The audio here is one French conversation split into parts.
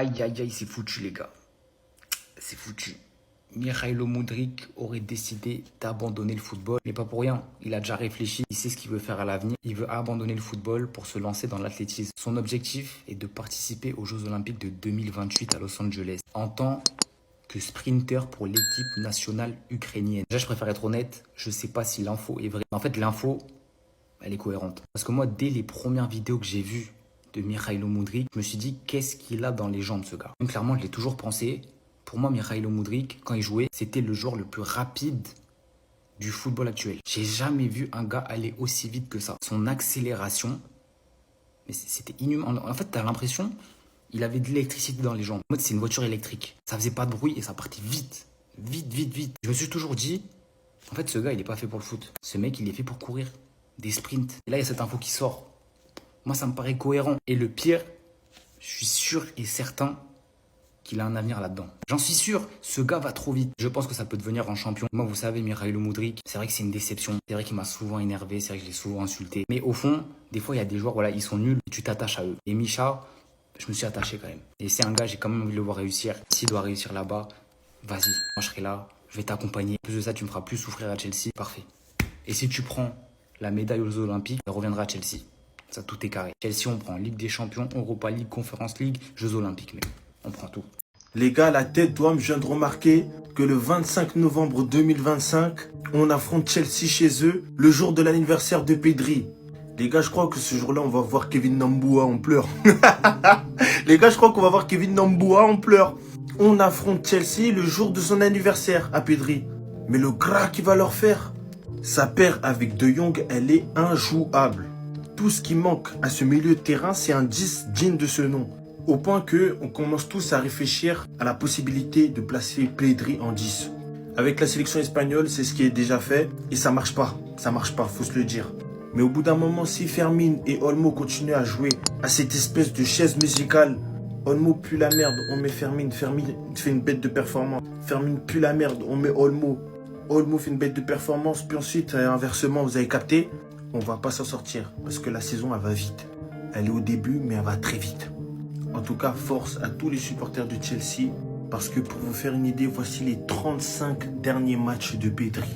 Aïe, aïe, aïe, c'est foutu, les gars. C'est foutu. Mikhailo Mudryk aurait décidé d'abandonner le football, mais pas pour rien. Il a déjà réfléchi, il sait ce qu'il veut faire à l'avenir. Il veut abandonner le football pour se lancer dans l'athlétisme. Son objectif est de participer aux Jeux Olympiques de 2028 à Los Angeles en tant que sprinter pour l'équipe nationale ukrainienne. Déjà, je préfère être honnête, je sais pas si l'info est vraie. En fait, l'info, elle est cohérente. Parce que moi, dès les premières vidéos que j'ai vues de Mikhailo Mudryk, je me suis dit, qu'est-ce qu'il a dans les jambes, ce gars? Donc, clairement, je l'ai toujours pensé. Pour moi, Mikhailo Mudryk, quand il jouait, c'était le joueur le plus rapide du football actuel. J'ai jamais vu un gars aller aussi vite que ça. Son accélération, mais c'était inhumain. En fait, t'as l'impression, il avait de l'électricité dans les jambes. En mode, c'est une voiture électrique. Ça faisait pas de bruit et ça partait vite. Vite, vite, vite. Je me suis toujours dit, en fait, ce gars, il est pas fait pour le foot. Ce mec, il est fait pour courir. Des sprints. Et là, il y a cette info qui sort. Moi, ça me paraît cohérent. Et le pire, je suis sûr et certain qu'il a un avenir là-dedans. J'en suis sûr, ce gars va trop vite. Je pense que ça peut devenir un champion. Moi, vous savez, Mikhailo Mudryk, c'est vrai que c'est une déception. C'est vrai qu'il m'a souvent énervé, c'est vrai que je l'ai souvent insulté. Mais au fond, des fois, il y a des joueurs, voilà, ils sont nuls et tu t'attaches à eux. Et Misha, je me suis attaché quand même. Et c'est un gars, j'ai quand même envie de le voir réussir. S'il doit réussir là-bas, vas-y, moi je serai là, je vais t'accompagner. En plus de ça, tu me feras plus souffrir à Chelsea. Parfait. Et si tu prends la médaille aux Olympiques, elle reviendra à Chelsea. Ça, tout est carré. Chelsea, on prend Ligue des Champions, Europa League, Conference League, Jeux Olympiques, mais on prend tout. Les gars, la tête d'homme, je viens de remarquer que le 25 novembre 2025, on affronte Chelsea chez eux, le jour de l'anniversaire de Pedri. Les gars, je crois que ce jour-là, on va voir Kevin Namboua en pleurs. Les gars, je crois qu'on va voir Kevin Namboua en pleurs. On affronte Chelsea le jour de son anniversaire à Pedri. Mais le gras qu'il va leur faire, sa paire avec De Jong, elle est injouable. Tout ce qui manque à ce milieu de terrain, c'est un 10 digne de ce nom. Au point que on commence tous à réfléchir à la possibilité de placer Pedri en 10. Avec la sélection espagnole, c'est ce qui est déjà fait et ça marche pas. Ça marche pas, faut se le dire. Mais au bout d'un moment, si Fermin et Olmo continuent à jouer à cette espèce de chaise musicale, Olmo pue la merde, on met Fermin, Fermin fait une bête de performance. Fermin pue la merde, on met Olmo. Olmo fait une bête de performance, puis ensuite, inversement, vous avez capté, on va pas s'en sortir parce que la saison, elle va vite. Elle est au début, mais elle va très vite. En tout cas, force à tous les supporters de Chelsea. Parce que pour vous faire une idée, voici les 35 derniers matchs de Pedri.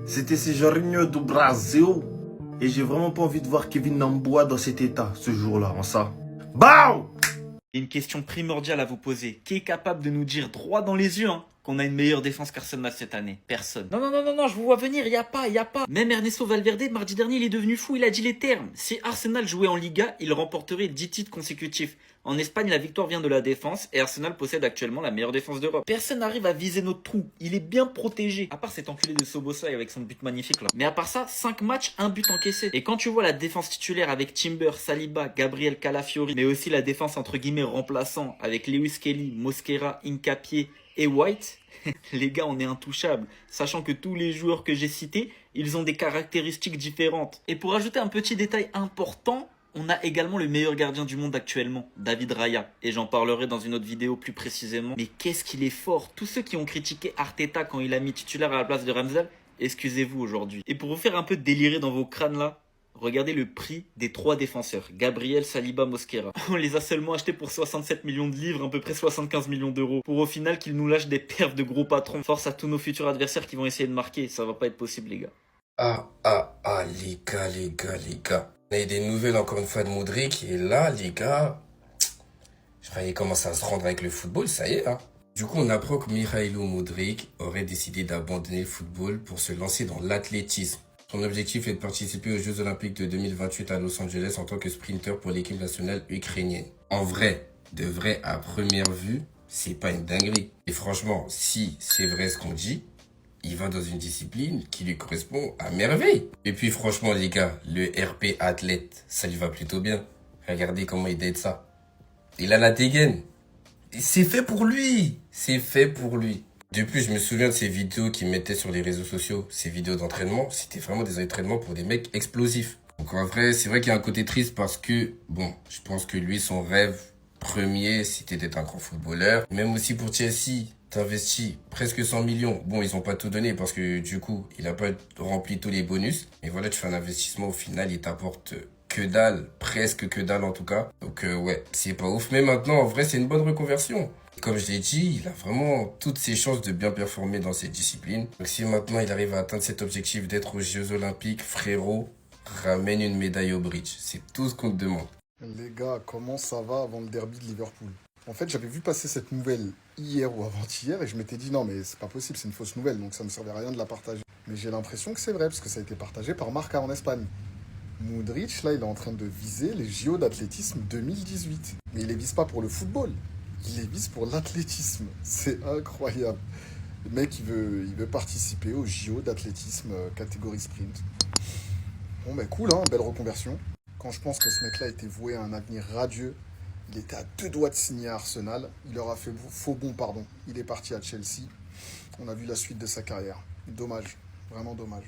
C'était ce Jorginho do Brasil. Et j'ai vraiment pas envie de voir Kevin Namboua dans cet état, ce jour-là, en ça. BAM! Une question primordiale à vous poser. Qui est capable de nous dire droit dans les yeux qu'on a une meilleure défense qu'Arsenal cette année? Personne. Non, je vous vois venir, y a pas. Même Ernesto Valverde, mardi dernier, il est devenu fou, il a dit les termes. Si Arsenal jouait en Liga, il remporterait 10 titres consécutifs. En Espagne, la victoire vient de la défense et Arsenal possède actuellement la meilleure défense d'Europe. Personne n'arrive à viser notre trou. Il est bien protégé. À part cet enculé de Soboslai avec son but magnifique là. Mais à part ça, 5 matchs, 1 but encaissé. Et quand tu vois la défense titulaire avec Timber, Saliba, Gabriel Calafiori, mais aussi la défense entre guillemets remplaçant avec Lewis Kelly, Mosquera, Hincapié et White, les gars, on est intouchables. Sachant que tous les joueurs que j'ai cités, ils ont des caractéristiques différentes. Et pour ajouter un petit détail important, on a également le meilleur gardien du monde actuellement, David Raya. Et j'en parlerai dans une autre vidéo plus précisément. Mais qu'est-ce qu'il est fort. Tous ceux qui ont critiqué Arteta quand il a mis titulaire à la place de Ramsdale, excusez-vous aujourd'hui. Et pour vous faire un peu délirer dans vos crânes là, regardez le prix des 3 défenseurs, Gabriel, Saliba, Mosquera. On les a seulement achetés pour 67 millions de livres, à peu près 75 millions d'euros. Pour au final qu'ils nous lâchent des perfs de gros patrons. Force à tous nos futurs adversaires qui vont essayer de marquer. Ça va pas être possible, les gars. Les gars. On a eu des nouvelles encore une fois de Mudryk et là, les gars, je croyais commencer à se rendre avec le football, ça y est, hein. Du coup, on apprend que Mikhailo Mudryk aurait décidé d'abandonner le football pour se lancer dans l'athlétisme. Son objectif est de participer aux Jeux Olympiques de 2028 à Los Angeles en tant que sprinter pour l'équipe nationale ukrainienne. En vrai, de vrai, à première vue, c'est pas une dinguerie. Et franchement, si c'est vrai ce qu'on dit, il va dans une discipline qui lui correspond à merveille. Et puis franchement les gars, le RP athlète, ça lui va plutôt bien. Regardez comment il date ça. Il a la dégaine. C'est fait pour lui. C'est fait pour lui. De plus, je me souviens de ces vidéos qu'il mettait sur les réseaux sociaux. Ces vidéos d'entraînement, c'était vraiment des entraînements pour des mecs explosifs. Donc en vrai, c'est vrai qu'il y a un côté triste parce que, bon, je pense que lui, son rêve premier, c'était d'être un grand footballeur. Même aussi pour Chelsea, t'investis presque 100 millions. Bon, ils ont pas tout donné parce que du coup, il a pas rempli tous les bonus. Mais voilà, tu fais un investissement, au final, il t'apporte que dalle, presque que dalle en tout cas. Donc ouais, c'est pas ouf. Mais maintenant, en vrai, c'est une bonne reconversion. Comme je l'ai dit, il a vraiment toutes ses chances de bien performer dans cette discipline. Donc si maintenant il arrive à atteindre cet objectif d'être aux Jeux Olympiques, frérot, ramène une médaille au bridge. C'est tout ce qu'on te demande. Les gars, comment ça va avant le derby de Liverpool? En fait, j'avais vu passer cette nouvelle hier ou avant-hier et je m'étais dit non, mais c'est pas possible, c'est une fausse nouvelle, donc ça me servait à rien de la partager. Mais j'ai l'impression que c'est vrai, parce que ça a été partagé par Marca en Espagne. Modric, là, il est en train de viser les JO d'athlétisme 2018. Mais il les vise pas pour le football, il les vise pour l'athlétisme. C'est incroyable. Le mec, il veut participer aux JO d'athlétisme catégorie sprint. Bon, ben cool, hein, belle reconversion. Quand je pense que ce mec-là était voué à un avenir radieux, il était à 2 doigts de signer à Arsenal. Il leur a fait faux bon, pardon. Il est parti à Chelsea. On a vu la suite de sa carrière. Dommage, vraiment dommage.